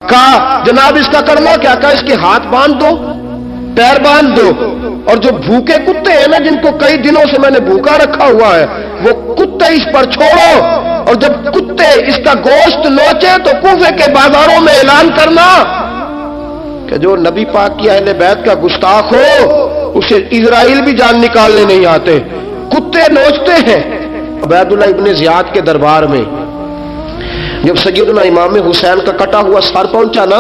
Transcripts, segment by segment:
کہا جناب اس کا کرنا کیا؟ کہا اس کے ہاتھ باندھ دو، پیر باندھ دو، اور جو بھوکے کتے ہیں نا جن کو کئی دنوں سے میں نے بھوکا رکھا ہوا ہے وہ کتے اس پر چھوڑو، اور جب کتے اس کا گوشت نوچے تو کوفے کے بازاروں میں اعلان کرنا کہ جو نبی پاک کی اہل بیت کا گستاخ ہو اسے اسرائیل بھی جان نکالنے نہیں آتے، کتے نوچتے ہیں۔ عبید اللہ ابن زیاد کے دربار میں جب سیدنا امام حسین کا کٹا ہوا سر پہنچا نا،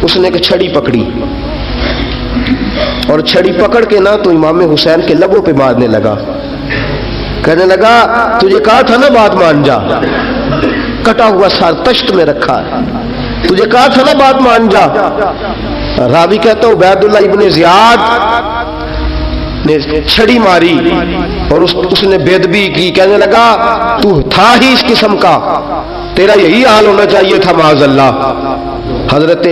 اس نے ایک چھڑی پکڑی اور چھڑی پکڑ کے نا تو امام حسین کے لبوں پہ مارنے لگا، کہنے لگا تجھے کہا تھا نا بات مان جا، کٹا ہوا سر تشت میں رکھا ہے، تجھے کہا تھا نا بات مان جا۔ راوی کہتا ہوں عبید اللہ ابن زیاد نے چھڑی ماری اور اس نے بے ادبی کی، کہنے لگا تو تھا ہی اس قسم کا، تیرا یہی حال ہونا چاہیے تھا معاذ اللہ۔ حضرت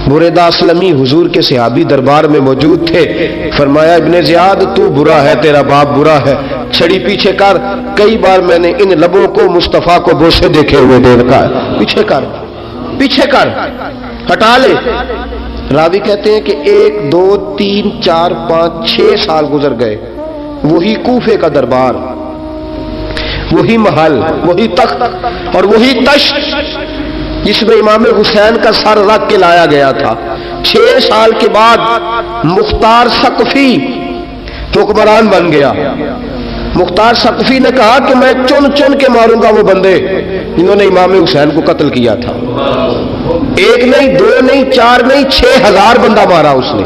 بریدہ اسلمی حضور کے صحابی دربار میں موجود تھے، فرمایا ابن زیاد تو برا ہے، تیرا باپ برا ہے، چھڑی پیچھے کر۔ کئی بار میں نے ان لبوں کو مصطفیٰ کو بوسے دیکھے ہوئے دیکھا ہے، پیچھے کر، پیچھے کر، ہٹا لے۔ راوی کہتے ہیں کہ 1 2 3 4 5 6 سال گزر گئے، وہی کوفے کا دربار، وہی محل، وہی تخت اور وہی تشت جس میں امام حسین کا سر رکھ کے لایا گیا تھا۔ 6 سال کے بعد مختار ثقفی حکمران بن گیا۔ مختار ثقفی نے کہا کہ میں چن چن کے ماروں گا وہ بندے جنہوں نے امام حسین کو قتل کیا تھا۔ 1 نہیں 2 نہیں 4 نہیں 6000 بندہ مارا اس نے،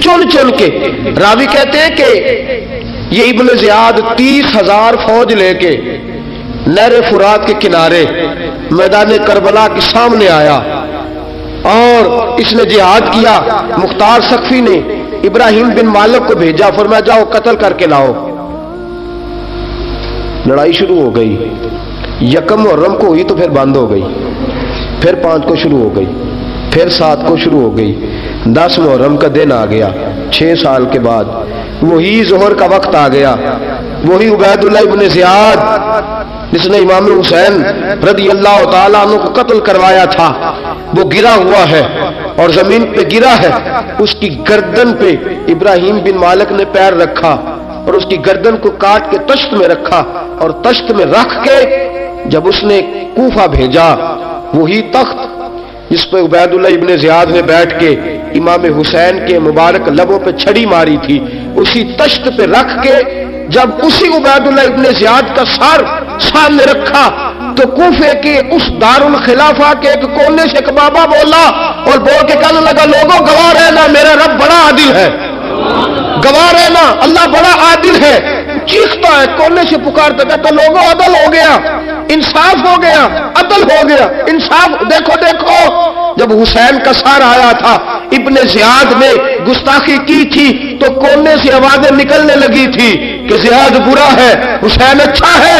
چن چن کے۔ راوی کہتے ہیں کہ یہ ابن زیاد 30,000 فوج لے کے نہر فرات کے کنارے میدان کربلا کے سامنے آیا اور اس نے جہاد کیا۔ مختار ثقفی نے ابراہیم بن مالک کو بھیجا، فرمایا جاؤ قتل کر کے لاؤ۔ لڑائی شروع ہو گئی، یکم محرم کو ہوئی تو پھر بند ہو گئی، پھر 5 کو شروع ہو گئی، پھر 7 کو شروع ہو گئی، 10 محرم کا دن آ گیا۔ 6 سال کے بعد وہی ظہر کا وقت آ گیا، وہی عبید اللہ ابن زیاد جس نے امام حسین رضی اللہ تعالیٰ عنہ کو قتل کروایا تھا، وہ گرا ہوا ہے اور زمین پہ گرا ہے۔ اس کی گردن پہ ابراہیم بن مالک نے پیر رکھا اور اس کی گردن کو کاٹ کے تشت میں رکھا، اور تشت میں رکھ کے جب اس نے کوفہ بھیجا، وہی تخت جس پہ عبید اللہ ابن زیاد نے بیٹھ کے امام حسین کے مبارک لبوں پہ چھڑی ماری تھی، اسی تشت پہ رکھ کے جب اسی عبید اللہ ابن زیاد کا سر سامنے رکھا تو کوفے کے اس دارالخلافہ کے ایک کونے سے ایک بابا بولا اور بول کے کہنے لگا لوگوں گواہ رہنا میرا رب بڑا عادل ہے، گواہ رہنا اللہ بڑا عادل ہے۔ چیختا ہے، کونے سے پکارتا، کہتا لوگوں عدل ہو گیا، انصاف ہو گیا، عدل ہو گیا، انصاف۔ دیکھو دیکھو جب حسین کا سر آیا تھا، ابن زیاد نے گستاخی کی تھی تو کونے سے آوازیں نکلنے لگی تھی کہ زیاد برا ہے، حسین اچھا ہے۔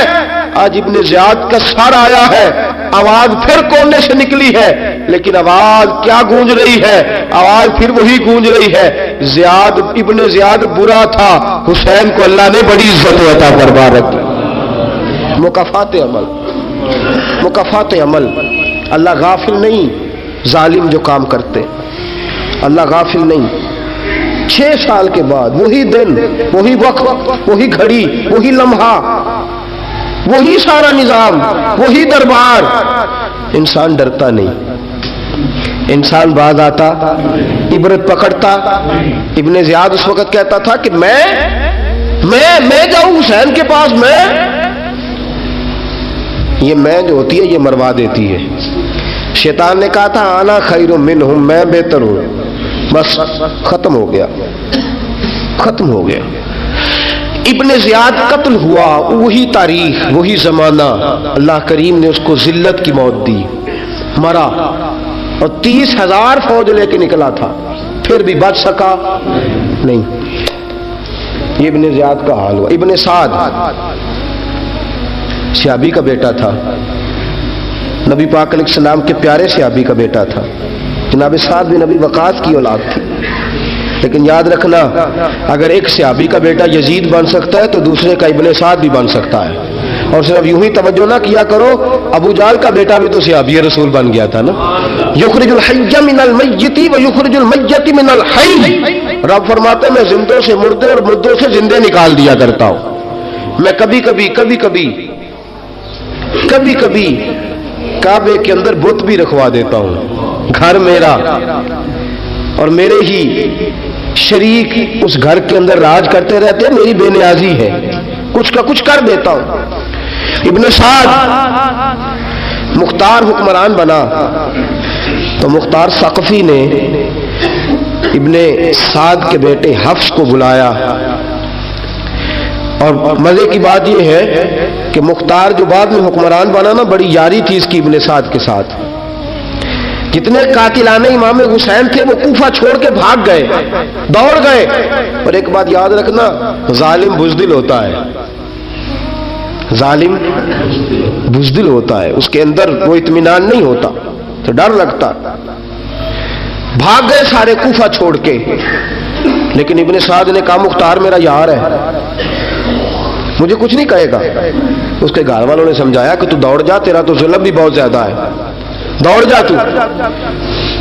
آج ابن زیاد کا سر آیا ہے، آواز پھر کونے سے نکلی ہے، لیکن آواز کیا گونج رہی ہے؟ آواز پھر وہی گونج رہی ہے، زیاد ابن زیاد برا تھا، حسین کو اللہ نے بڑی عزت عطا فرما رکھی۔ مکافات عمل، مکافات عمل، اللہ غافل نہیں ظالم جو کام کرتے، اللہ غافل نہیں۔ 6 سال کے بعد وہی دن، وہی وقت، وہی گھڑی، وہی لمحہ، وہی سارا نظام، وہی دربار۔ انسان ڈرتا نہیں، انسان باز آتا، عبرت پکڑتا۔ ابن زیاد اس وقت کہتا تھا کہ میں جاؤں حسین کے پاس، یہ میں جو ہوتی ہے یہ مروا دیتی ہے۔ شیطان نے کہا تھا انا خیر منہم، میں بہتر ہوں، بس ختم ہو گیا، ختم ہو گیا۔ ابن زیاد قتل ہوا، وہی تاریخ، وہی زمانہ، اللہ کریم نے اس کو ذلت کی موت دی، مرا، اور 30,000 فوج لے کے نکلا تھا، پھر بھی بچ سکا نہیں۔ یہ ابن زیاد کا حال ہوا۔ ابن سعد صحابی کا بیٹا تھا، نبی پاک علیہ السلام کے پیارے صحابی کا بیٹا تھا، جناب سعد بن ابی وقاص کی اولاد تھی۔ لیکن یاد رکھنا اگر ایک صحابی کا بیٹا یزید بن سکتا ہے تو دوسرے کا ابن سعد بھی بن سکتا ہے۔ اور صرف یوں ہی توجہ نہ کیا کرو، ابو جال کا بیٹا بھی تو صحابی رسول بن گیا تھا نا. یخرج الحی من المیت و یخرج المیت من الحی. رب فرماتے ہیں میں زندوں سے مردے اور مردوں سے زندے نکال دیا کرتا ہوں. میں کبھی کبھی کعبے کے اندر بت بھی رکھوا دیتا ہوں. گھر میرا اور میرے ہی شریک اس گھر کے اندر راج کرتے رہتے ہیں، میری بے نیازی ہے، کچھ کا کچھ کر دیتا ہوں. ابن سعد مختار حکمران بنا تو مختار ثقفی نے ابن سعد کے بیٹے حفص کو بلایا. اور مزے کی بات یہ ہے کہ مختار جو بعد میں حکمران بنا نا، بڑی یاری تھی اس کی ابن سعد کے ساتھ. جتنے قاتلان امام حسین تھے وہ کوفہ چھوڑ کے بھاگ گئے، دوڑ گئے. اور ایک بات یاد رکھنا، ظالم بزدل ہوتا ہے، ظالم بزدل ہوتا ہے، اس کے اندر وہ اطمینان نہیں ہوتا، تو ڈر لگتا. بھاگ گئے سارے کوفہ چھوڑ کے. لیکن ابن سعد نے کہا مختار میرا یار ہے، مجھے کچھ نہیں کہے گا. اس کے گھر والوں نے سمجھایا کہ تو دوڑ جا، تیرا تو ظلم بھی بہت زیادہ ہے، دوڑ جا تو.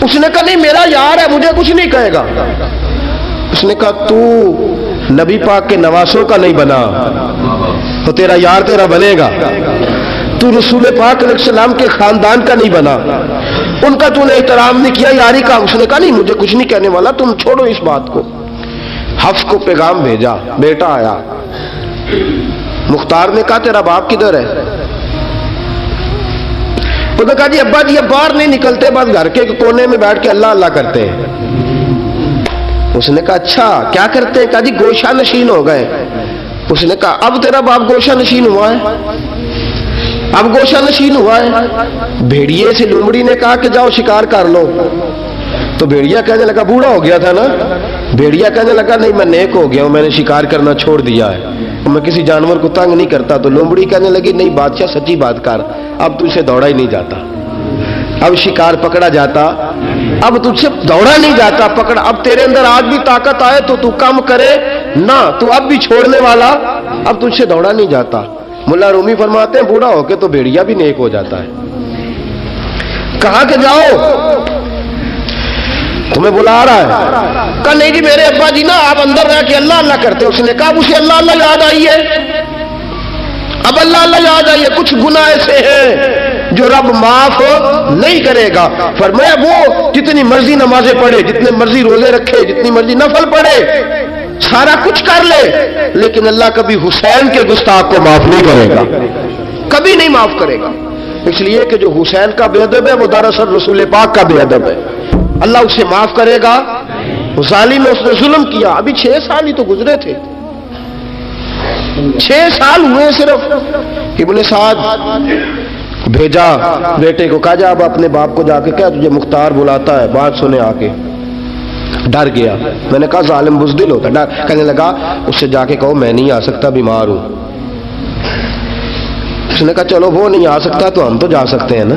اس نے کہا نہیں میرا یار ہے، مجھے کچھ نہیں کہے گا. اس نے کہا تو نبی پاک کے نواسوں کا نہیں بنا تو تیرا یار تیرا بنے گا. تو رسول پاک علیہ السلام کے خاندان کا نہیں بنا، ان کا تو نے احترام نہیں کیا، یاری کا. اس نے کہا نہیں مجھے کچھ نہیں کہنے والا، تم چھوڑو اس بات کو. حفص کو پیغام بھیجا، بیٹا آیا. مختار نے کہا تیرا باپ کدھر ہے؟ تو نے کہا جی ابا جی اب باہر نہیں نکلتے، بس گھر کے کونے میں بیٹھ کے اللہ اللہ کرتے ہیں. اس نے کہا اچھا کیا کرتے ہیں؟ کہا جی گوشہ نشین ہو گئے. اس نے کہا اب تیرا باپ گوشہ نشین ہوا ہے؟ اب گوشہ نشین ہوا ہے. بھیڑیے سے لومڑی نے کہا کہ جاؤ شکار کر لو. تو بھیڑیا کہنے لگا بوڑھا ہو گیا تھا نا. بھیڑیا کہنے لگا نہیں میں نیک ہو گیا ہوں، میں نے شکار کرنا چھوڑ دیا ہے، میں کسی جانور کو تنگ نہیں کرتا. تو لومڑی کہنے لگی نہیں بادشاہ سچی بات کر، اب تجھ سے دوڑا ہی نہیں جاتا، اب شکار پکڑا جاتا، اب تجھ سے دوڑا نہیں جاتا پکڑ. اب تیرے اندر آج بھی طاقت آئے تو کم کرے نہ، تو اب بھی چھوڑنے والا، اب تجھ سے دوڑا نہیں جاتا. ملا رومی فرماتے ہیں بوڑھا ہو کے تو بھیڑیا بھی نیک ہو جاتا ہے. کہا کہ جاؤ تمہیں بلا رہا ہے. کہا نہیں جی میرے ابا جی نا آپ اندر رہ کے اللہ اللہ کرتے. اس نے کہا اسے اللہ اللہ یاد آئی ہے، اب اللہ اللہ یاد آئی ہے. کچھ گناہ ایسے ہیں جو رب معاف نہیں کرے گا. فرمایا وہ جتنی مرضی نمازیں پڑھے، جتنے مرضی روزے رکھے، جتنی مرضی نفل پڑھے، سارا کچھ کر لے، لیکن اللہ کبھی حسین کے گستاخ کو معاف نہیں کرے گا، کبھی نہیں معاف کرے گا. اس لیے کہ جو حسین کا بے ادب ہے وہ دراصل رسول پاک کا بے ادب ہے. اللہ اسے معاف کرے گا. ظالم نے اس نے ظلم کیا. ابھی 6 سال ہی تو گزرے تھے، 6 سال ہوئے صرف. ابن سعد بھیجا بیٹے کو، کہا جا اب اپنے باپ کو جا کے کہا تجھے مختار بلاتا ہے، بات سنے آ کے. ڈر گیا. میں نے کہا ظالم بزدل ہوتا ہے. کہنے لگا اس سے جا کے کہو میں نہیں آ سکتا، بیمار ہوں. اس نے کہا چلو وہ نہیں آ سکتا تو ہم تو جا سکتے ہیں نا،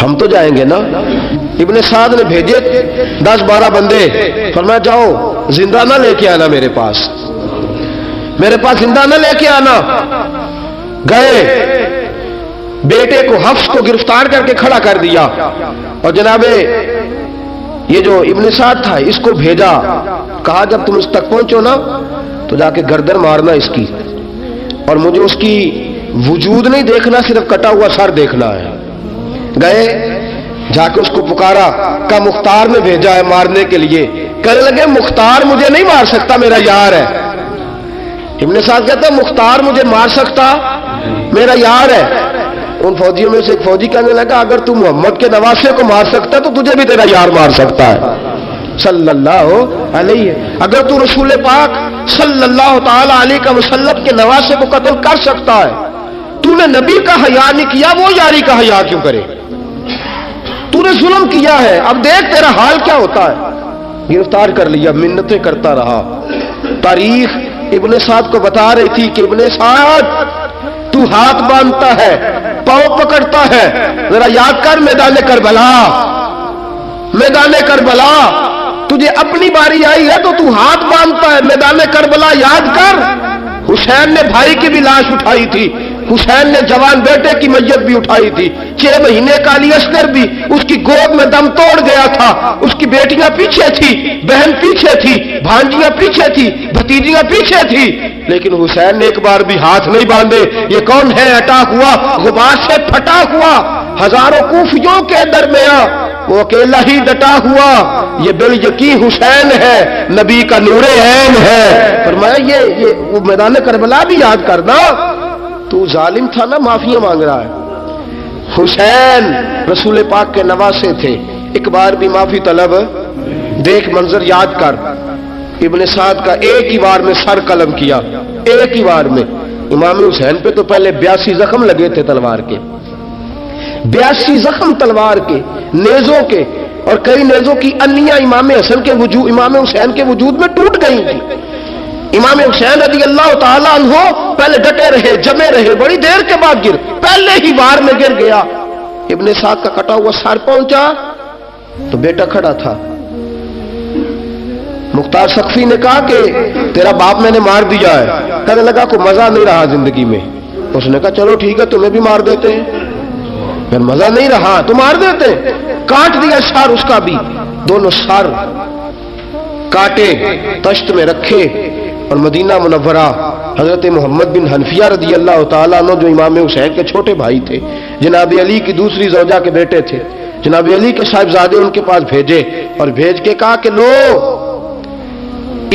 ہم تو جائیں گے نا. ابن سعد نے بھیجے 10-12 بندے. فرمایا جاؤ زندہ نہ لے کے آنا، میرے پاس زندہ نہ لے کے آنا. گئے بیٹے کو حفص کو گرفتار کر کے کھڑا کر دیا. اور جناب یہ جو ابن سعد تھا اس کو بھیجا، کہا جب تم اس تک پہنچو نا تو جا کے گردن مارنا اس کی، اور مجھے اس کی وجود نہیں دیکھنا، صرف کٹا ہوا سر دیکھنا ہے. گئے جا کے اس کو پکارا، کہا مختار نے بھیجا ہے مارنے کے لیے. کہنے لگے مختار مجھے نہیں مار سکتا، میرا یار ہے. ابن سعد کہتا ہے مختار مجھے مار سکتا، میرا یار ہے. ان فوجیوں میں سے ایک فوجی کہنے لگا اگر تو محمد کے نواسے کو مار سکتا تو تجھے بھی تیرا یار مار سکتا ہے صلی اللہ علیہ. اگر تو رسول پاک صلی اللہ تعالی علیہ وسلم کے نواسے کو قتل کر سکتا ہے، تو نے نبی کا حیا نہیں کیا، وہ یاری کا حیا کیوں کرے؟ تو نے ظلم کیا ہے، اب دیکھ تیرا حال کیا ہوتا ہے. گرفتار کر لیا، منتیں کرتا رہا. تاریخ ابن سعد کو بتا رہی تھی کہ ابن سعد تو ہاتھ باندھتا ہے، پاؤں پکڑتا ہے. ذرا یاد کر میدان کربلا تجھے اپنی باری آئی ہے تو تو ہاتھ باندھتا ہے. میدان کربلا یاد کر، حسین نے بھائی کی بھی لاش اٹھائی تھی، حسین نے جوان بیٹے کی میت بھی اٹھائی تھی، 6 مہینے کا علی اصغر بھی اس کی گود میں دم توڑ گیا تھا، اس کی بیٹیاں پیچھے تھی، بہن پیچھے تھی، بھانجیاں پیچھے تھی، بھتیجیاں پیچھے تھی، لیکن حسین نے ایک بار بھی ہاتھ نہیں باندھے۔ یہ کون ہے؟ اٹا ہوا، غبار سے پھٹا ہوا، ہزاروں کوفیوں کے درمیان وہ اکیلا ہی ڈٹا ہوا، یہ بال یقین حسین ہے، نبی کا نور عین ہے۔ فرمایا یہ وہ میدان کربلا بھی یاد کرنا، تو ظالم تھا نا، معافیاں مانگ رہا ہے۔ حسین رسول پاک کے نواسے تھے، ایک بار بھی معافی طلب، دیکھ منظر یاد کر، ابن سعد کا ایک ہی وار میں سر قلم کیا، ایک ہی وار میں۔ امام حسین پہ تو پہلے 82 زخم لگے تھے تلوار کے، 82 زخم تلوار کے، نیزوں کے، اور کئی نیزوں کی انیاں امام حسین کے وجود میں ٹوٹ گئی تھی۔ امام حسین رضی اللہ تعالیٰ عنہ پہلے ڈٹے رہے، جمے رہے، بڑی دیر کے بعد گر، پہلے ہی وار میں گر گیا۔ ابن سعد کا کٹا ہوا سر پہنچا تو بیٹا کھڑا تھا۔ مختار سقفی نے کہا کہ تیرا باپ میں نے مار دیا ہے۔ کہنے لگا کوئی مزہ نہیں رہا زندگی میں۔ اس نے کہا چلو ٹھیک ہے، تمہیں بھی مار دیتے ہیں۔ پھر مزہ نہیں رہا تو مار دیتے، کاٹ دیا سر اس کا بھی، دونوں سر کاٹے، تشت میں رکھے، اور مدینہ منورہ حضرت محمد بن حنفیہ رضی اللہ تعالیٰ عنہ جو امام حسین کے چھوٹے بھائی تھے، جناب علی کی دوسری زوجہ کے بیٹے تھے، جناب علی کے صاحبزادے ان کے پاس بھیجے، اور بھیج کے کہا کہ لو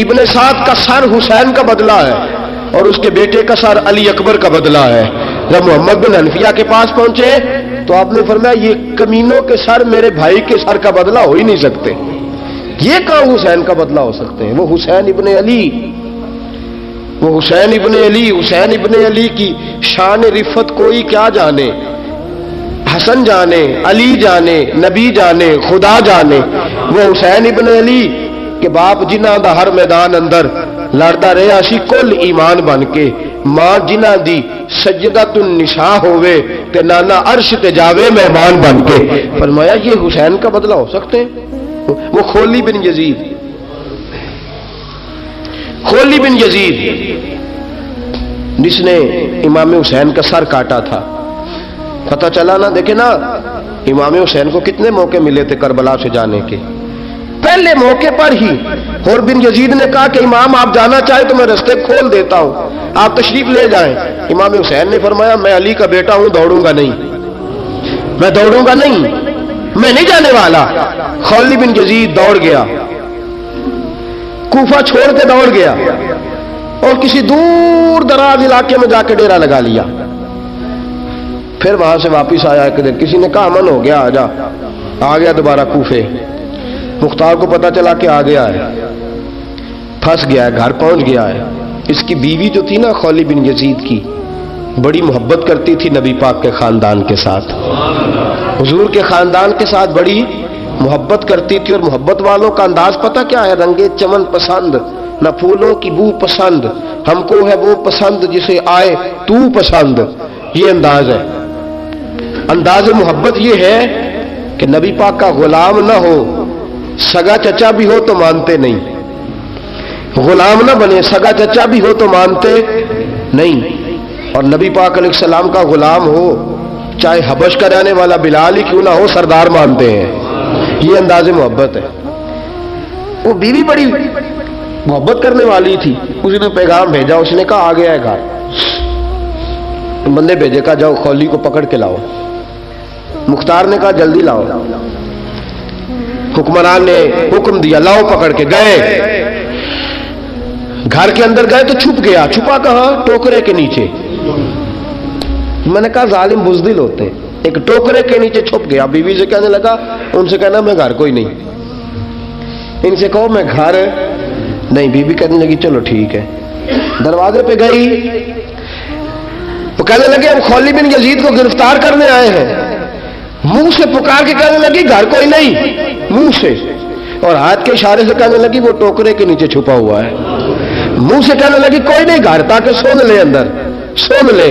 ابن سعد کا سر حسین کا بدلہ ہے اور اس کے بیٹے کا سر علی اکبر کا بدلہ ہے۔ جب محمد بن حنفیہ کے پاس پہنچے تو آپ نے فرمایا یہ کمینوں کے سر میرے بھائی کے سر کا بدلہ ہو ہی نہیں سکتے، یہ کہاں حسین کا بدلہ ہو سکتے ہیں؟ وہ حسین ابن علی، وہ حسین ابن علی، حسین ابن علی کی شان رفت کوئی کیا جانے، حسن جانے، علی جانے، نبی جانے، خدا جانے۔ وہ حسین ابن علی کہ باپ جنہ دا ہر میدان اندر لڑدا رہا سی کل ایمان بن کے، ماں جنہ دی سجدۃ النساء ہوئے تے نانا عرش تے جاوے مہمان بن کے۔ فرمایا یہ حسین کا بدلہ ہو سکتے ہیں؟ وہ خولی بن یزید، خولی بن یزید جس نے امام حسین کا سر کاٹا تھا، پتہ چلا نا، دیکھیں نا امام حسین کو کتنے موقع ملے تھے کربلا سے جانے کے، پہلے موقع پر ہی اور بن یزید نے کہا کہ امام آپ جانا چاہے تو میں رستے کھول دیتا ہوں، آپ تشریف لے جائیں۔ امام حسین نے فرمایا میں علی کا بیٹا ہوں، دوڑوں گا نہیں، میں دوڑوں گا نہیں، میں نہیں جانے والا۔ خولی بن یزید دوڑ گیا، کوفہ چھوڑ کے دوڑ گیا اور کسی دور دراز علاقے میں جا کے ڈیرا لگا لیا۔ پھر وہاں سے واپس آیا ایک دن، کسی نے کہا امن ہو گیا، آجا، آ گیا دوبارہ کوفے۔ مختار کو پتا چلا کہ آ گیا ہے، پھنس گیا ہے، گھر پہنچ گیا ہے۔ اس کی بیوی جو تھی نا خولی بن یزید کی، بڑی محبت کرتی تھی نبی پاک کے خاندان کے ساتھ، حضور کے خاندان کے ساتھ بڑی محبت کرتی تھی، اور محبت والوں کا انداز پتہ کیا ہے؟ رنگے چمن پسند، نہ پھولوں کی بو پسند، ہم کو ہے وہ پسند جسے آئے تو پسند، یہ انداز ہے۔ انداز محبت یہ ہے کہ نبی پاک کا غلام نہ ہو، سگا چچا بھی ہو تو مانتے نہیں، غلام نہ بنے، سگا چچا بھی ہو تو مانتے نہیں، اور نبی پاک علیہ السلام کا غلام ہو، چاہے حبش کا رہنے والا بلال ہی کیوں نہ ہو، سردار مانتے ہیں۔ یہ انداز محبت ہے۔ وہ بیوی بڑی محبت کرنے والی تھی، اس نے پیغام بھیجا، اس نے کہا آ گیا ہے گھر، بندے بھیجے، کہا جاؤ خولی کو پکڑ کے لاؤ۔ مختار نے کہا جلدی لاؤ، حکمران نے حکم دیا لاؤ، پکڑ کے گئے، گھر کے اندر گئے تو چھپ گیا۔ چھپا کہاں؟ ٹوکرے کے نیچے۔ میں نے کہا ظالم بزدل ہوتے، ایک ٹوکرے کے نیچے چھپ گیا۔ بیوی سے کہنے لگا، ان سے کہنا میں گھر کوئی نہیں، ان سے کہو میں گھر نہیں۔ بیوی کہنے لگی چلو ٹھیک ہے۔ دروازے پہ گئی، وہ کہنے لگے ہم خولی بن یزید کو گرفتار کرنے آئے ہیں۔ منہ سے پکار کے کہنے لگی گھر کوئی نہیں، منہ سے، اور ہاتھ کے اشارے سے کہنے لگی وہ ٹوکرے کے نیچے چھپا ہوا ہے۔ منہ سے کہنے لگی کوئی نہیں گھر، تاکہ سون لے، اندر سون لے۔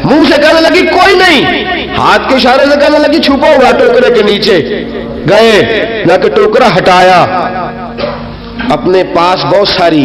منہ سے کہنے لگی کوئی نہیں، ہاتھ کے اشارے سے کہنے لگی چھپا ہوا ٹوکرے کے نیچے۔ گئے، جا کے ٹوکرا ہٹایا، اپنے پاس بہت ساری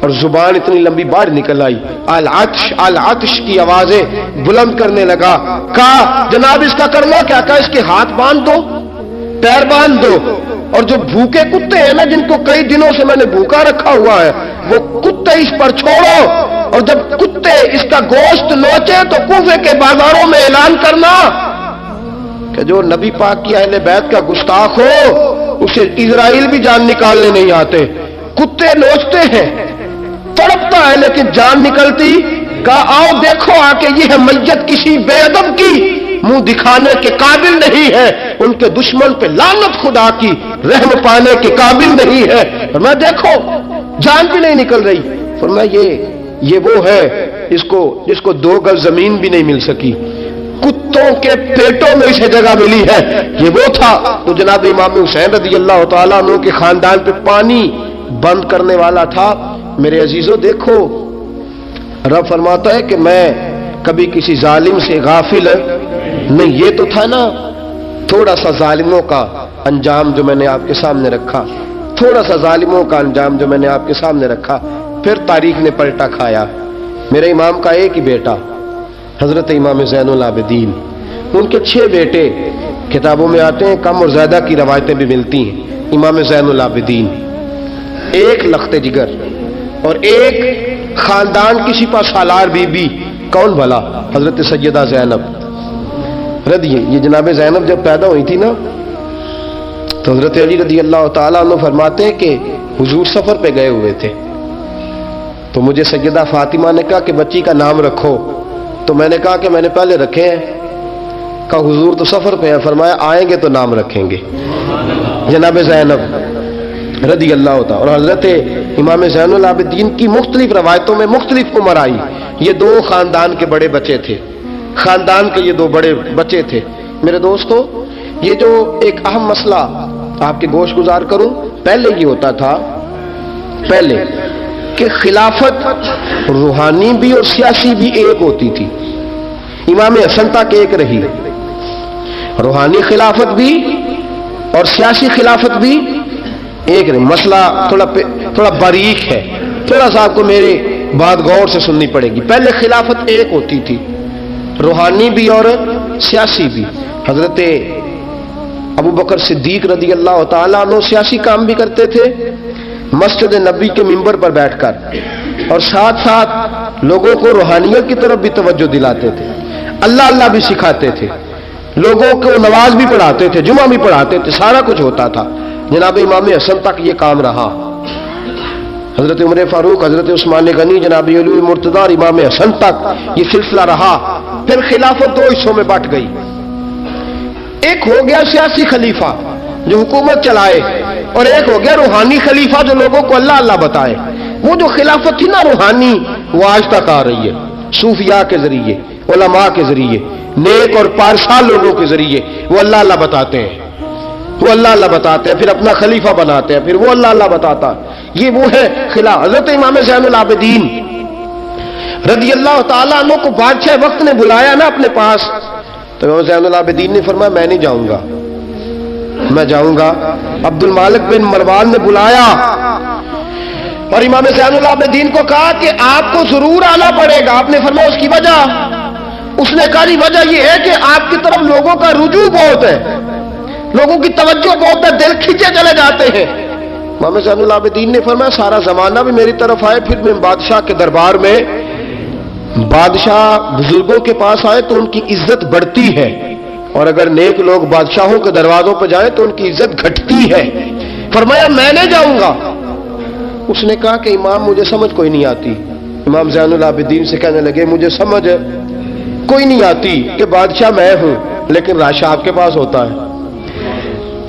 اور زبان اتنی لمبی باہر نکل آئی، العطش العطش کی آوازیں بلند کرنے لگا۔ کہا جناب اس کا کرنا کیا؟ کہا اس کے ہاتھ باندھ دو، پیر باندھ دو، اور جو بھوکے کتے ہیں نا جن کو کئی دنوں سے میں نے بھوکا رکھا ہوا ہے، وہ کتے اس پر چھوڑو، اور جب کتے اس کا گوشت نوچے تو کوفے کے بازاروں میں اعلان کرنا کہ جو نبی پاک کی اہل بیت کا گستاخ ہو اسے اسرائیل بھی جان نکالنے نہیں آتے۔ کتے نوچتے ہیں، تڑپتا ہے لیکن جان نکلتی۔ کہا آؤ دیکھو آ کے یہ ہے میت کسی بے ادب کی، منہ دکھانے کے قابل نہیں ہے، ان کے دشمن پہ لعنت خدا کی، رحم پانے کے قابل نہیں ہے۔ اور میں دیکھو جان بھی نہیں نکل رہی۔ فرمایا یہ وہ ہے جس کو 2 گز زمین بھی نہیں مل سکی، کتوں کے پیٹوں میں اسے جگہ ملی ہے۔ یہ وہ تھا تو جناب امام حسین رضی اللہ تعالیٰ عنہ کے خاندان پہ پانی بند کرنے والا تھا۔ میرے عزیزوں دیکھو، رب فرماتا ہے کہ میں کبھی کسی ظالم سے غافل نہیں۔ یہ تو تھا نا تھوڑا سا ظالموں کا انجام جو میں نے آپ کے سامنے رکھا، تھوڑا سا ظالموں کا انجام جو میں نے آپ کے سامنے رکھا، پھر تاریخ نے پلٹا کھایا۔ میرے امام کا ایک ہی بیٹا حضرت امام زین العابدین، ان کے 6 بیٹے کتابوں میں آتے ہیں، کم اور زیادہ کی روایتیں بھی ملتی ہیں۔ امام زین العابدین، ایک لخت جگر اور ایک خاندان کی سپہ سالار بی بی، کون بھلا؟ حضرت سیدہ زینب یہ جناب زینب جب پیدا ہوئی تھی نا تو حضرت علی رضی اللہ تعالیٰ عنہ فرماتے ہیں کہ حضور سفر پہ گئے ہوئے تھے، تو مجھے سیدہ فاطمہ نے کہا کہ بچی کا نام رکھو، تو میں نے کہا کہ میں نے پہلے رکھے ہیں۔ کہا حضور تو سفر پہ ہیں، فرمایا آئیں گے تو نام رکھیں گے۔ جناب زینب رضی اللہ تعالیٰ اور حضرت امام زین العابدین کی مختلف روایتوں میں مختلف عمر آئی۔ یہ 2 خاندان کے بڑے بچے تھے، خاندان کے یہ 2 بڑے بچے تھے۔ میرے دوستو یہ جو ایک اہم مسئلہ آپ کے گوش گزار کروں، پہلے یہ ہوتا تھا کہ خلافت روحانی بھی اور سیاسی بھی ایک ہوتی تھی۔ امام حسن تک ایک رہی، روحانی خلافت بھی اور سیاسی خلافت بھی ایک رہی۔ مسئلہ تھوڑا باریک ہے، تھوڑا سا آپ کو میرے بات غور سے سننی پڑے گی۔ پہلے خلافت ایک ہوتی تھی، روحانی بھی اور سیاسی بھی۔ حضرت ابو بکر صدیق رضی اللہ تعالیٰ عنہ سیاسی کام بھی کرتے تھے مسجد نبی کے منبر پر بیٹھ کر، اور ساتھ ساتھ لوگوں کو روحانیت کی طرف بھی توجہ دلاتے تھے، اللہ بھی سکھاتے تھے، لوگوں کو نماز بھی پڑھاتے تھے، جمعہ بھی پڑھاتے تھے، سارا کچھ ہوتا تھا۔ جناب امام حسن تک یہ کام رہا، حضرت عمر فاروق، حضرت عثمان غنی، جناب علی مرتضیٰ اور امام حسن تک یہ سلسلہ رہا۔ پھر خلافت 2 حصوں میں بٹ گئی، ایک ہو گیا سیاسی خلیفہ جو حکومت چلائے، اور ایک ہو گیا روحانی خلیفہ جو لوگوں کو اللہ بتائے۔ وہ جو خلافت تھی نا روحانی، وہ آج تک آ رہی ہے، صوفیاء کے ذریعے، علماء کے ذریعے، نیک اور پارسال لوگوں کے ذریعے وہ اللہ بتاتے ہیں، وہ اللہ بتاتے ہیں، پھر اپنا خلیفہ بناتے ہیں، پھر وہ اللہ بتاتا ہے۔ یہ وہ ہے خلافت۔ حضرت امام زین العابدین رضی اللہ تعالیٰ عنہ کو بادشاہ وقت نے بلایا نا اپنے پاس، تو امام زین العابدین نے فرمایا میں نہیں جاؤں گا، میں جاؤں گا۔ عبد المالک بن مروان نے بلایا اور امام زین العابدین کو کہا کہ آپ کو ضرور آنا پڑے گا۔ آپ نے فرمایا اس کی وجہ؟ اس نے کہا وجہ یہ ہے کہ آپ کی طرف لوگوں کا رجوع بہت ہے، لوگوں کی توجہ بہت ہے، دل کھینچے چلے جاتے ہیں۔ امام زین العابدین نے فرمایا سارا زمانہ بھی میری طرف آئے، پھر میں بادشاہ کے دربار میں، بادشاہ بزرگوں کے پاس آئے تو ان کی عزت بڑھتی ہے، اور اگر نیک لوگ بادشاہوں کے دروازوں پہ جائیں تو ان کی عزت گھٹتی ہے۔ فرمایا میں نہیں جاؤں گا۔ اس نے کہا کہ امام مجھے سمجھ کوئی نہیں آتی۔ امام زین العابدین سے کہنے لگے مجھے سمجھ کوئی نہیں آتی کہ بادشاہ میں ہوں لیکن راشا آپ کے پاس ہوتا ہے۔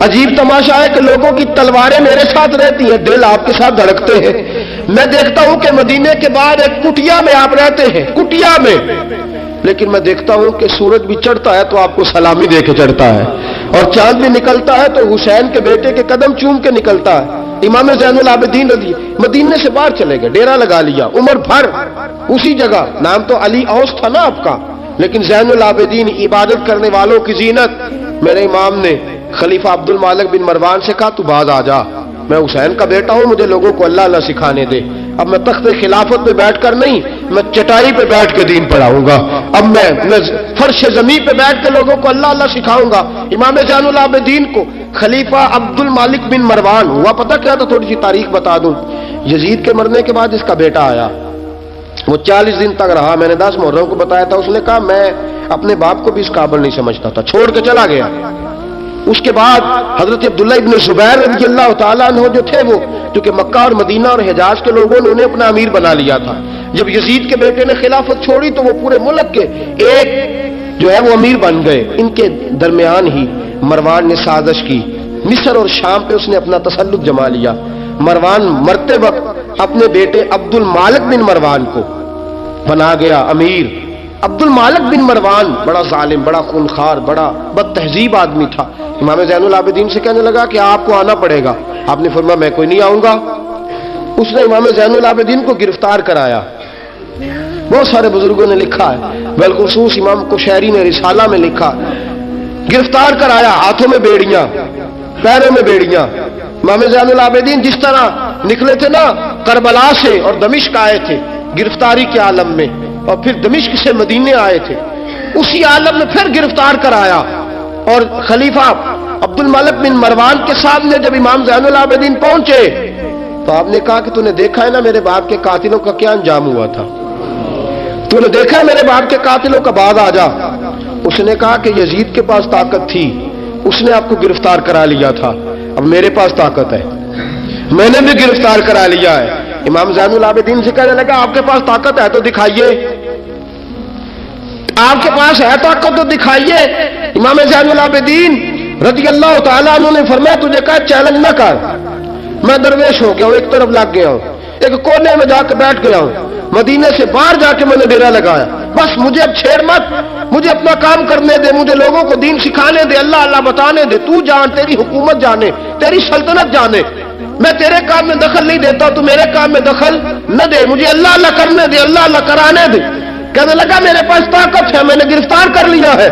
عجیب تماشا ہے کہ لوگوں کی تلواریں میرے ساتھ رہتی ہیں، دل آپ کے ساتھ دھڑکتے ہیں۔ میں دیکھتا ہوں کہ مدینے کے بعد ایک کٹیا میں آپ رہتے ہیں، کٹیا میں، لیکن میں دیکھتا ہوں کہ سورج بھی چڑھتا ہے تو آپ کو سلامی دے کے چڑھتا ہے، اور چاند بھی نکلتا ہے تو حسین کے بیٹے کے قدم چوم کے نکلتا ہے۔ امام زین العابدین رضی مدینے سے باہر چلے گئے، ڈیرا لگا لیا، عمر بھر اسی جگہ، نام تو علی اوس تھا نا آپ کا، لیکن زین العابدین عبادت کرنے والوں کی زینت۔ میرے امام نے خلیفہ عبد المالک بن مروان سے کہا تو باز آ جا، میں حسین کا بیٹا ہوں, مجھے لوگوں کو اللہ اللہ سکھانے دے. اب میں تخت خلافت پہ بیٹھ کر نہیں, میں چٹائی پہ بیٹھ کے دین پڑھاؤں گا. اب میں فرش زمین پہ بیٹھ کے لوگوں کو اللہ اللہ سکھاؤں گا. امام زین العابدین کو خلیفہ عبد المالک بن مروان ہوا پتہ کیا تھا؟ تھوڑی سی تاریخ بتا دوں. یزید کے مرنے کے بعد اس کا بیٹا آیا, وہ 40 دن تک رہا. میں نے 10 محرم کو بتایا تھا. اس نے کہا میں اپنے باپ کو بھی اس قابل نہیں سمجھتا تھا, چھوڑ کے چلا گیا. اس کے بعد حضرت عبداللہ ابن زبیر رضی اللہ تعالیٰ عنہ جو تھے, وہ کیونکہ مکہ اور مدینہ اور حجاز کے لوگوں نے انہیں اپنا امیر بنا لیا تھا. جب یزید کے بیٹے نے خلافت چھوڑی تو وہ پورے ملک کے ایک جو ہے وہ امیر بن گئے. ان کے درمیان ہی مروان نے سازش کی, مصر اور شام پہ اس نے اپنا تسلط جما لیا. مروان مرتے وقت اپنے بیٹے عبد المالک بن مروان کو بنا گیا امیر. عبد المالک بن مروان بڑا ظالم, بڑا خونخوار, بڑا بد تہذیب آدمی تھا. امام زین العابدین سے کہنے لگا کہ آپ کو آنا پڑے گا. آپ نے فرمایا میں کوئی نہیں آؤں گا. اس نے امام زین العابدین کو گرفتار کرایا. بہت سارے بزرگوں نے لکھا ہے, بالخصوص امام کشیری نے رسالہ میں لکھا, گرفتار کرایا, ہاتھوں میں بیڑیاں, پیروں میں بیڑیاں. امام زین العابدین جس طرح نکلے تھے نا کربلا سے اور دمشق آئے تھے گرفتاری کے عالم میں, اور پھر دمشق سے مدینے آئے تھے, اسی عالم میں پھر گرفتار کرایا. اور خلیفہ عبد المالک بن مروان کے سامنے جب امام زین العابدین پہنچے تو آپ نے کہا کہ تو نے دیکھا ہے نا میرے باپ کے قاتلوں کا کیا انجام ہوا تھا, تو نے دیکھا ہے میرے باپ کے قاتلوں کا, بعد آ جا. اس نے کہا کہ یزید کے پاس طاقت تھی, اس نے آپ کو گرفتار کرا لیا تھا, اب میرے پاس طاقت ہے, میں نے بھی گرفتار کرا لیا ہے. امام زین العابدین سے کہنے لگا آپ کے پاس طاقت ہے تو دکھائیے, آپ کے پاس ہے طاقت تو دکھائیے. امام زین العابدین رضی اللہ تعالیٰ عنہ نے فرمایا تجھے کہا چیلنج نہ کر, میں درویش ہو گیا ہوں, ایک طرف لگ گیا ہوں, ایک کونے میں جا کے بیٹھ گیا ہوں, مدینے سے باہر جا کے میں نے ڈیرا لگایا, بس مجھے اب چھیڑ مت, مجھے اپنا کام کرنے دے, مجھے لوگوں کو دین سکھانے دے, اللہ اللہ بتانے دے. تو جان, تیری حکومت جانے, تیری سلطنت جانے, میں تیرے کام میں دخل نہیں دیتا, تو میرے کام میں دخل نہ دے, مجھے اللہ اللہ کرنے دے, اللہ اللہ کرانے دے. کہنے لگا میرے پاس طاقت ہے, میں نے گرفتار کر لیا ہے.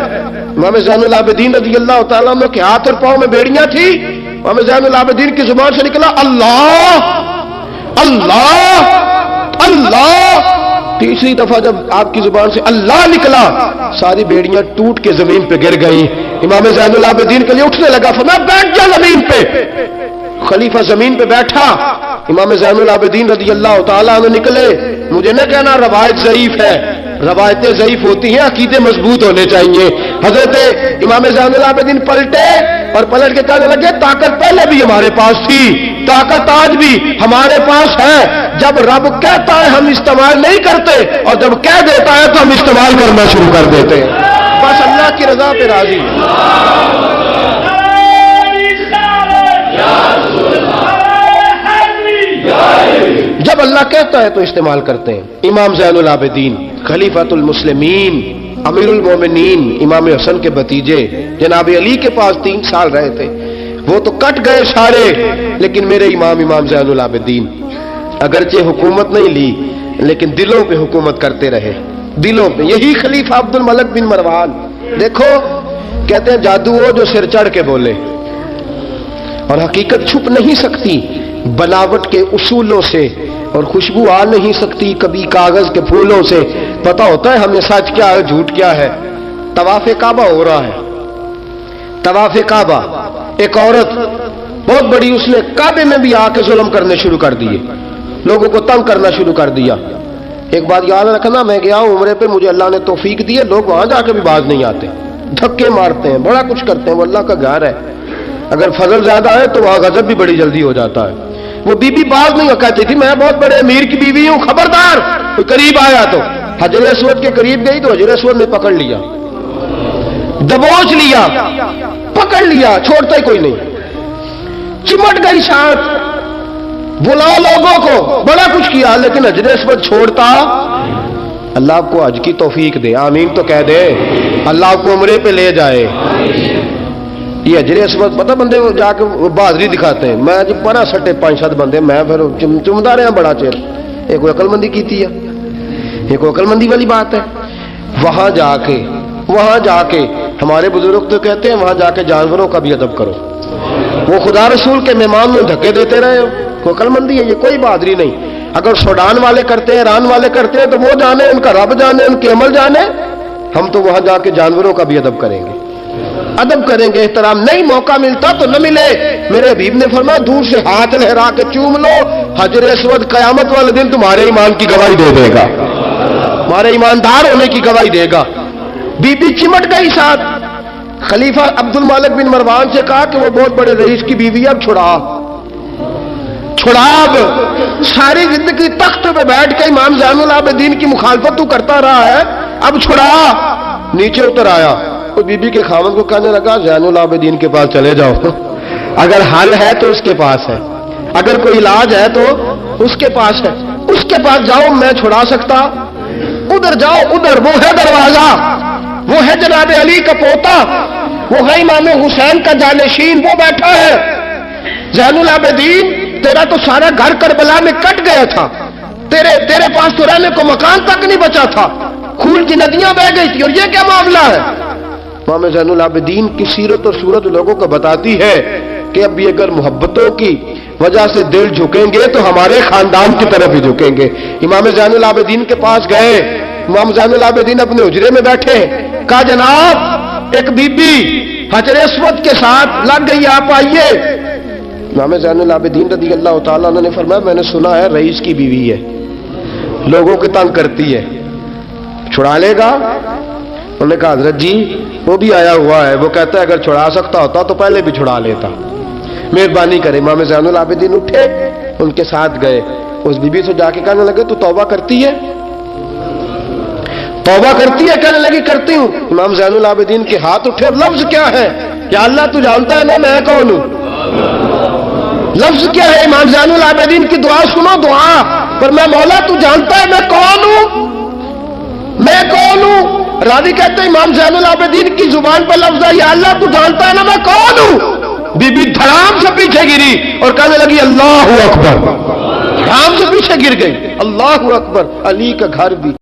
امام زین العابدین رضی اللہ تعالیٰ عنہ کے ہاتھ اور پاؤں میں بیڑیاں تھی. امام زین العابدین کی زبان سے نکلا اللہ اللہ اللہ. تیسری دفعہ جب آپ کی زبان سے اللہ نکلا ساری بیڑیاں ٹوٹ کے زمین پہ گر گئیں. امام زین العابدین کے لیے اٹھنے لگا, فرمایا بیٹھ جا زمین پہ. خلیفہ زمین پہ بیٹھا. امام زین العابدین رضی اللہ تعالیٰ عنہ نکلے. مجھے نہ کہنا روایت ضعیف ہے, روایتیں ضعیف ہوتی ہیں, عقیدے مضبوط ہونے چاہیے. حضرت امام زین العابدین پلٹے اور پلٹ کے کہنے لگے طاقت پہلے بھی ہمارے پاس تھی, طاقت آج بھی ہمارے پاس ہے. جب رب کہتا ہے ہم استعمال نہیں کرتے, اور جب کہہ دیتا ہے تو ہم استعمال کرنا شروع کر دیتے ہیں. بس اللہ کی رضا پہ راضی. جب اللہ کہتا ہے تو استعمال کرتے ہیں. امام زین العابدین خلیفۃ المسلمین امیر المومنین امام حسن کے بھتیجے جناب علی کے پاس 3 سال رہے تھے. وہ تو کٹ گئے سارے, لیکن میرے امام زین العابدین اگرچہ حکومت نہیں لی لیکن دلوں پہ حکومت کرتے رہے, دلوں پہ. یہی خلیفہ عبد الملک بن مروان. دیکھو کہتے ہیں جادو ہو جو سر چڑھ کے بولے, اور حقیقت چھپ نہیں سکتی بناوٹ کے اصولوں سے, اور خوشبو آ نہیں سکتی کبھی کاغذ کے پھولوں سے. پتہ ہوتا ہے ہمیں سچ کیا ہے جھوٹ کیا ہے. طواف کعبہ ہو رہا ہے, طواف کعبہ, ایک عورت بہت بڑی, اس نے کعبے میں بھی آ کے ظلم کرنے شروع کر دیے, لوگوں کو تنگ کرنا شروع کر دیا. ایک بات یاد رکھنا, میں گیا ہوں عمرے پہ, مجھے اللہ نے توفیق دی ہے, لوگ وہاں جا کے بھی باز نہیں آتے, دھکے مارتے ہیں, بڑا کچھ کرتے ہیں. وہ اللہ کا گھر ہے, اگر فضل زیادہ ہے تو وہاں غضب بھی بڑی جلدی ہو جاتا ہے. وہ بی بی باز نہیں کہتی تھی میں بہت بڑے امیر کی بیوی ہوں, خبردار کوئی قریب آیا تو حجر اسود کے قریب گئی تو حجر اسود نے پکڑ لیا, دبوچ لیا, پکڑ لیا, چھوڑتا ہی کوئی نہیں. چمٹ گئی ساتھ, بلا لوگوں کو, بڑا کچھ کیا, لیکن حجر اسود چھوڑتا. اللہ آپ کو حج کی توفیق دے, آمین تو کہہ دے. اللہ آپ کو عمرے پہ لے جائے. یہ حجر اسود پتہ بندے جا کے بہادری دکھاتے ہیں. میں جب پڑا سٹے 5-7 بندے, میں پھر چمدا رہا بڑا چیر. ایک کوئی عقل مندی کی ہے, ایک عقل مندی والی بات ہے. وہاں جا کے ہمارے بزرگ تو کہتے ہیں وہاں جا کے جانوروں کا بھی ادب کرو. وہ خدا رسول کے مہمان میں دھکے دیتے رہے ہو، کوئی عقل مندی ہے یہ؟ کوئی بہادری نہیں۔ اگر سوڈان والے کرتے ہیں، ایران والے کرتے ہیں تو وہ جانے، ان کا رب جانے، ان کے عمل جانے، ہم تو وہاں جا کے جانوروں کا بھی ادب کریں گے، ادب کریں گے، احترام۔ نہیں موقع ملتا تو نہ ملے۔ میرے حبیب نے فرمایا دور سے ہاتھ لہرا کے چوم لو، حجر اسود قیامت والے دن تمہارے ایمان کی گواہی دے دے گا، تمہارے ایماندار ہونے کی گواہی دے گا۔ بی بی چمٹ گئی ساتھ۔ خلیفہ عبد المالک بن مروان سے کہا کہ وہ بہت بڑے رئیس کی بیوی، اب چھڑا اب ساری زندگی تخت پہ بیٹھ کے امام زین العابدین کی مخالفت تو کرتا رہا ہے، اب چھڑا۔ نیچے اتر آیا، اس بی بی کے خاوند کو کہنے لگا زین العابدین کے پاس چلے جاؤ، اگر حل ہے تو اس کے پاس ہے، اگر کوئی علاج ہے تو اس کے پاس ہے، اس کے پاس جاؤ، میں چھڑا سکتا۔ ادھر جاؤ، ادھر وہ ہے دروازہ، وہ ہے جناب علی کا پوتا، وہ ہے امام حسین کا جانشین، وہ بیٹھا ہے۔ زین العابدین تیرا تو سارا گھر کربلا میں کٹ گیا تھا، تیرے پاس تو رہنے کو مکان تک نہیں بچا تھا، خون کی ندیاں بہ گئی تھی، اور یہ کیا معاملہ ہے؟ امام زین العابدین کی سیرت اور صورت لوگوں کو بتاتی ہے کہ اب بھی اگر محبتوں کی وجہ سے دل جھکیں گے تو ہمارے خاندان کی طرف ہی جھکیں گے۔ امام زین العابدین کے پاس گئے، امام زین العابدین اپنے حجرے میں بیٹھے، کہا جناب ایک بی بی حجر اسود کے ساتھ لگ گئی، آپ آئیے۔ امام زین العابدین رضی اللہ تعالیٰ عنہ نے فرمایا میں نے سنا ہے رئیس کی بیوی ہے، لوگوں کو تنگ کرتی ہے، چھڑا لے گا؟ انہوں نے کہا حضرت جی وہ بھی آیا ہوا ہے، وہ کہتا ہے اگر چھڑا سکتا ہوتا تو پہلے بھی چھڑا لیتا، مہربانی کرے۔ امام زین العابدین اٹھے، ان کے ساتھ گئے، اس بی بی سے جا کے کہنے لگے تو توبہ کرتی ہے؟ توبہ کرتی ہے؟ کہنے لگی کرتی ہوں۔ امام زین العابدین کے ہاتھ اٹھے، لفظ کیا ہے؟ یا اللہ تو جانتا ہے نا میں کون ہوں؟ لفظ کیا ہے؟ امام زین العابدین کی دعا سنو، دعا پر میں مولا تو جانتا ہے میں کون ہوں، میں کون ہوں؟ راوی کہتے ہیں امام زین العابدین کی زبان پر لفظ ہے یا اللہ تو جانتا ہے نا میں کون ہوں۔ بی بی دھڑام سے پیچھے گری اور کہنے لگی اللہ اکبر، دھڑام سے پیچھے گر گئی، اللہ اکبر، علی کا گھر بھی